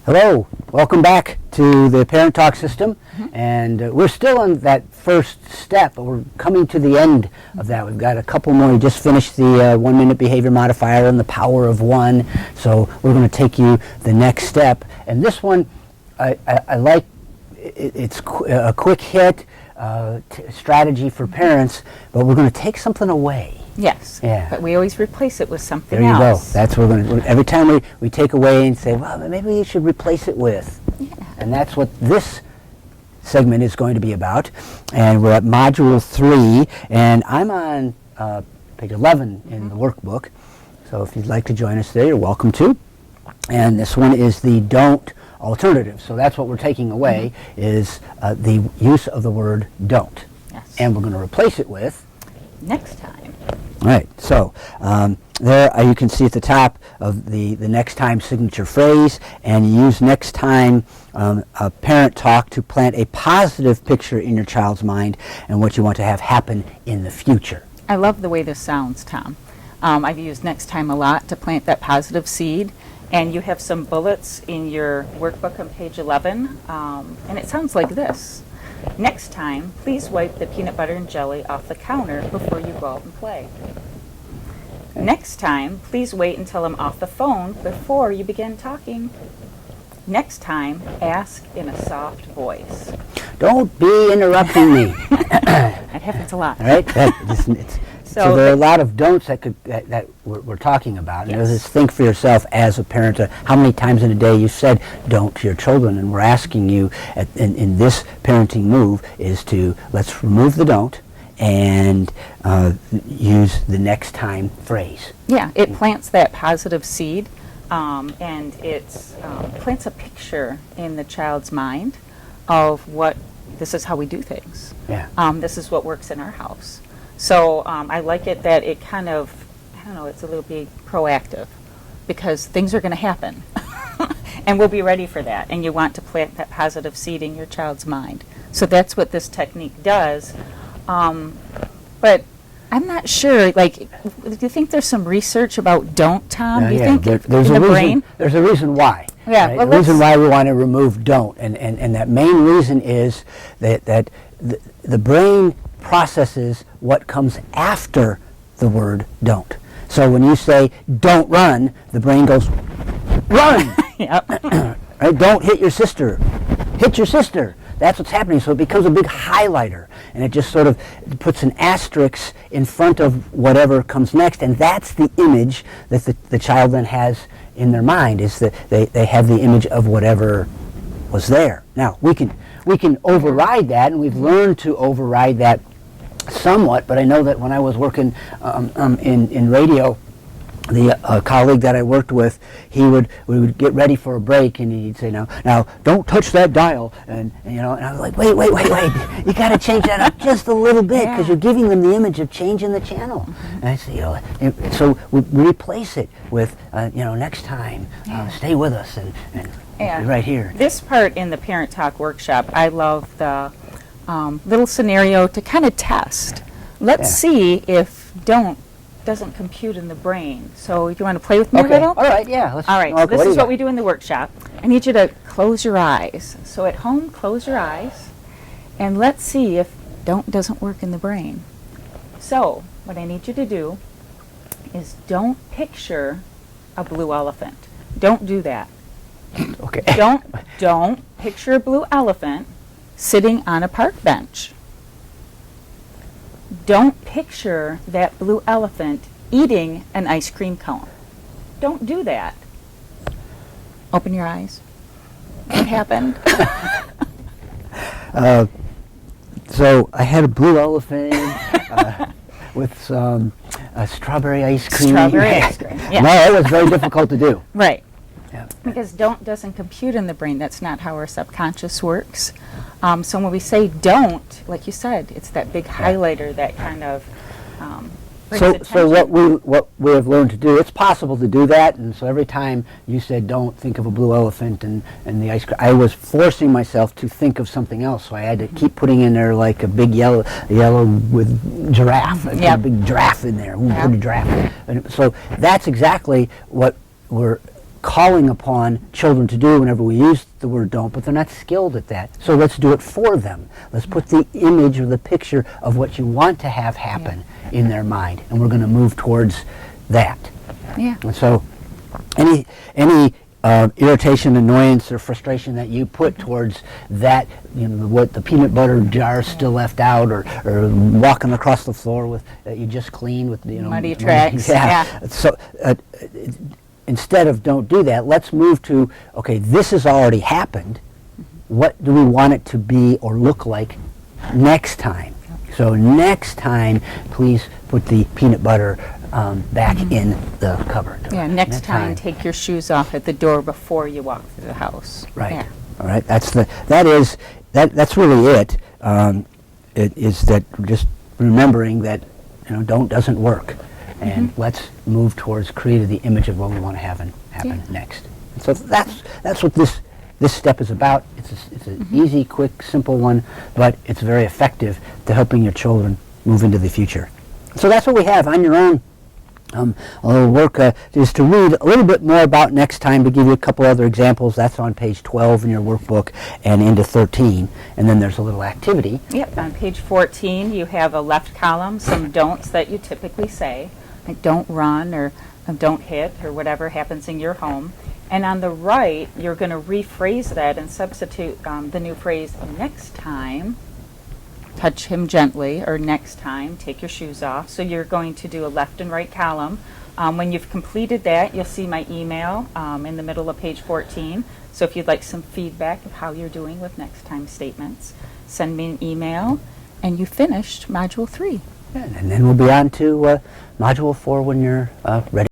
Hello, welcome back to the Parent Talk system, and we're still on that first step, but we're coming to the end of that. We've got a couple more. We just finished the 1 minute behavior modifier and the power of one, so we're going to take you the next step. And this one, I like, it's a quick hit strategy for parents, but we're going to take something away. Yes, Yeah. but we always replace it with something There you else. go. That's what we're going to. Every time we take away and say, well, maybe we should replace it with. Yeah. And that's what this segment is going to be about. And we're at Module 3, and I'm on page 11 in the workbook. So if you'd like to join us there, you're welcome to. And this one is the don't alternative. So that's what we're taking away, is the use of the word don't. Yes. And we're going to replace it with Next time. all right, so there you can see at the top of the next time signature phrase, and you use next time a parent talk to plant a positive picture in your child's mind and what you want to have happen in the future. I love the way this sounds, Tom. I've used next time a lot to plant that positive seed, and you have some bullets in your workbook on page 11, and it sounds like this. Next time, please wipe the peanut butter and jelly off the counter before you go out and play. Next time, please wait until I'm off the phone before you begin talking. Next time, ask in a soft voice. Don't be interrupting me. That happens a lot. All right? So there are a lot of don'ts that we're talking about. And Yes. just think for yourself as a parent, how many times in a day you said don't to your children. And we're asking you in this parenting move is to let's remove the don't and use the next time phrase. Yeah, it plants that positive seed, and it plants a picture in the child's mind of what this is how we do things. Yeah. This is what works in our house. So I like it that it kind of, I don't know, it's a little bit proactive because things are going to happen. And we'll be ready for that. And you want to plant that positive seed in your child's mind. So that's what this technique does. But I'm not sure, like, do you think there's some research about don't, Tom? Do you think there's in a the reason, brain? There's a reason why. Yeah, Right? well, The reason let's- why we want to remove don't, and that main reason is that the brain processes what comes after the word don't. So when you say don't run, the brain goes run. Yep. Right? Don't hit your sister. Hit your sister. That's what's happening. So it becomes a big highlighter, and it just sort of puts an asterisk in front of whatever comes next, and that's the image that the child then has in their mind, is that they have the image of whatever was there. Now, we can override that, and we've learned to override that somewhat, but I know that when I was working in radio, the colleague that I worked with, we would get ready for a break, and he'd say, now don't touch that dial, and I was like, wait, you got to change that up just a little bit, because you're giving them the image of changing the channel. And I say, so we replace it with, next time, stay with us, and right here. This part in the Parent Talk workshop, I love the little scenario to kind of test. Let's see if don't doesn't compute in the brain. So you want to play with me a little? All right, yeah. All right, so this is what we do in the workshop. I need you to close your eyes. So at home, close your eyes, and let's see if don't doesn't work in the brain. So what I need you to do is don't picture a blue elephant. Don't do that. Okay. Don't picture a blue elephant sitting on a park bench. Don't picture that blue elephant eating an ice cream cone. Don't do that. Open your eyes. What happened? So I had a blue elephant with some strawberry ice cream. Strawberry ice cream. Yeah. No, that was very difficult to do. Right. Yeah. Because don't doesn't compute in the brain. That's not how our subconscious works. So when we say don't, like you said, it's that big highlighter that kind of brings attention. So what we have learned to do, it's possible to do that, and so every time you said don't, think of a blue elephant and the ice cream, I was forcing myself to think of something else, so I had to keep putting in there like a big yellow with giraffe, a big giraffe in there. Put a giraffe. And so that's exactly what we're calling upon children to do whenever we use the word don't, but they're not skilled at that. So let's do it for them. Let's put the image or the picture of what you want to have happen in their mind, and we're going to move towards that. Yeah. And so any irritation, annoyance, or frustration that you put towards that, what the peanut butter jar still left out, or walking across the floor with that you just cleaned with Muddy tracks. Yeah. So instead of don't do that, let's move to, okay, this has already happened. What do we want it to be or look like next time? So next time, please put the peanut butter back in the cupboard. Yeah, next time take your shoes off at the door before you walk through the house. Right. Yeah. All right. That's really it. It is that just remembering that don't doesn't work, and let's move towards creating the image of what we want to happen next. And so that's what this step is about. It's an easy, quick, simple one, but it's very effective to helping your children move into the future. So that's what we have on your own. A little work is to read a little bit more about next time, to give you a couple other examples. That's on page 12 in your workbook and into 13. And then there's a little activity. Yep, on page 14 you have a left column, some don'ts that you typically say, like don't run or don't hit or whatever happens in your home. And on the right you're going to rephrase that and substitute the new phrase next time. Touch him gently, or next time, take your shoes off. So you're going to do a left and right column. When you've completed that, you'll see my email in the middle of page 14. So if you'd like some feedback of how you're doing with next time statements, send me an email, and you finished Module 3. And then we'll be on to Module 4 when you're ready.